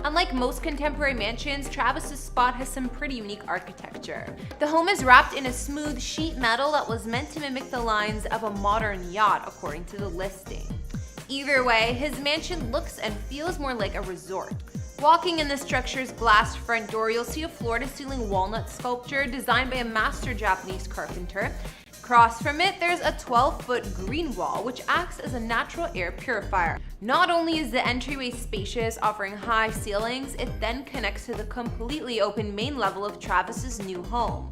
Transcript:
Unlike most contemporary mansions, Travis's spot has some pretty unique architecture. The home is wrapped in a smooth sheet metal that was meant to mimic the lines of a modern yacht, according to the listing. Either way, his mansion looks and feels more like a resort. Walking in the structure's glass front door, you'll see a floor-to-ceiling walnut sculpture designed by a master Japanese carpenter. Across from it, there's a 12-foot green wall, which acts as a natural air purifier. Not only is the entryway spacious, offering high ceilings, it then connects to the completely open main level of Travis's new home.